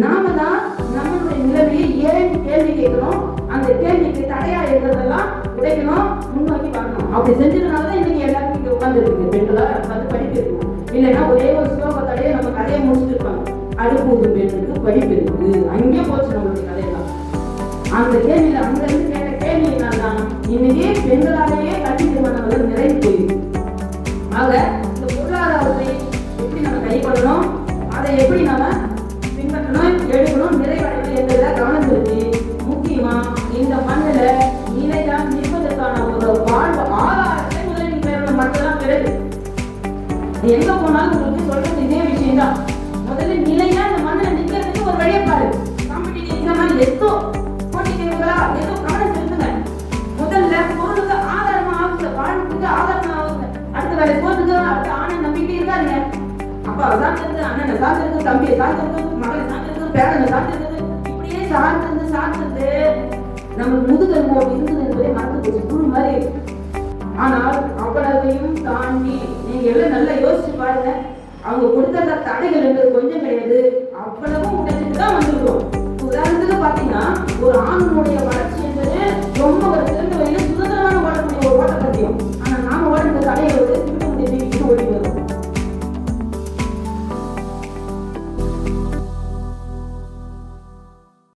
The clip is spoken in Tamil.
நாம தான் நம்மளுடைய நிலைமையை ஏன் கேள்வி கேட்கிறோம், அந்த கேள்விக்கு தடையா இருக்கிறதெல்லாம் உடைக்கணும், முன்னோக்கி வரணும். அப்படி செஞ்சதுனாலதான் இன்னைக்கு எல்லாருக்கும் இங்க உட்கார்ந்துருக்கு. பெண்களா வந்து படிப்பு இருக்கணும். இல்லைன்னா ஒரே ஒரு ஸ்லோகத்தோடய நம்ம கதையை முடிச்சுட்டு இருப்பாங்க. அடுப்பூது பெண்ணுக்கு படிப்பு இருக்குது, அங்கே போச்சு நம்மளுடைய கதையெல்லாம். அந்த கேள்வியில அங்க இருந்து கேட்ட கேள்வி என்னன்னா, இன்னைக்கு பெண்களாலேயே கல்வி நிறுவனங்கள் நிறைவு போயிருக்கு. ஆக இந்த பொருளாதாரத்தை எப்படி நம்ம கைப்பற்றணும், அதை எப்படி நம்ம பின்பற்றணும், எடுக்கணும், நிறைவடையணும் என்பதில் கவனம் செலுத்தி முக்கியமா இந்த மண்ணில் நிலையா நிற்பதற்கான ஒரு வாழ்வு ஆதாரத்தை முதலில் பெறணும். மட்டும்தான் பிறகு எங்க போனாலும் உங்களுக்கு சொல்றது இதே விஷயம் தான். முதல்ல நிலையா இந்த மண்ணில் நிற்கிறதுக்கு ஒரு வழியை பாரு. காம்படிட்டிவ் எக்ஸாம் எதோ போட்டி தேர்வுகளா ஏதோ கவனம் செலுத்துங்க. முதல்ல பொருளுக்கு ஆதாரமா ஆகுங்க, வாழ்வுக்கு ஆதாரமா ஆகுங்க. அடுத்த வேலை போட்டுங்க, அடுத்த ஆணை நம்பிக்கிட்டே இருக்காருங்க. அப்பாவை சார்ந்திருக்கு, அண்ணனை சார்ந்திருக்கு, தம்பியை சார்ந்திருக்கு, மகளை சார்ந்திருக்கு, பேரனை சார்ந்திருக்கு, இப்படியே சார்ந்து நம்ம முதுகெலும்பு இருக்குது என்பதை மறந்து போச்சு, புழு மாதிரி. ஆனால் அவ்வளவையும் தாண்டி நீங்க எல்லாம் நல்லா யோசிச்சு பாருங்க. அவங்க கொடுத்த தடைகள் என்பது கொஞ்சம் கிடையாது, அவ்வளவும் உடைச்சிட்டு தான் வந்துருக்கோம். உதாரணத்துக்கு பாத்தீங்கன்னா, ஒரு ஆணுடைய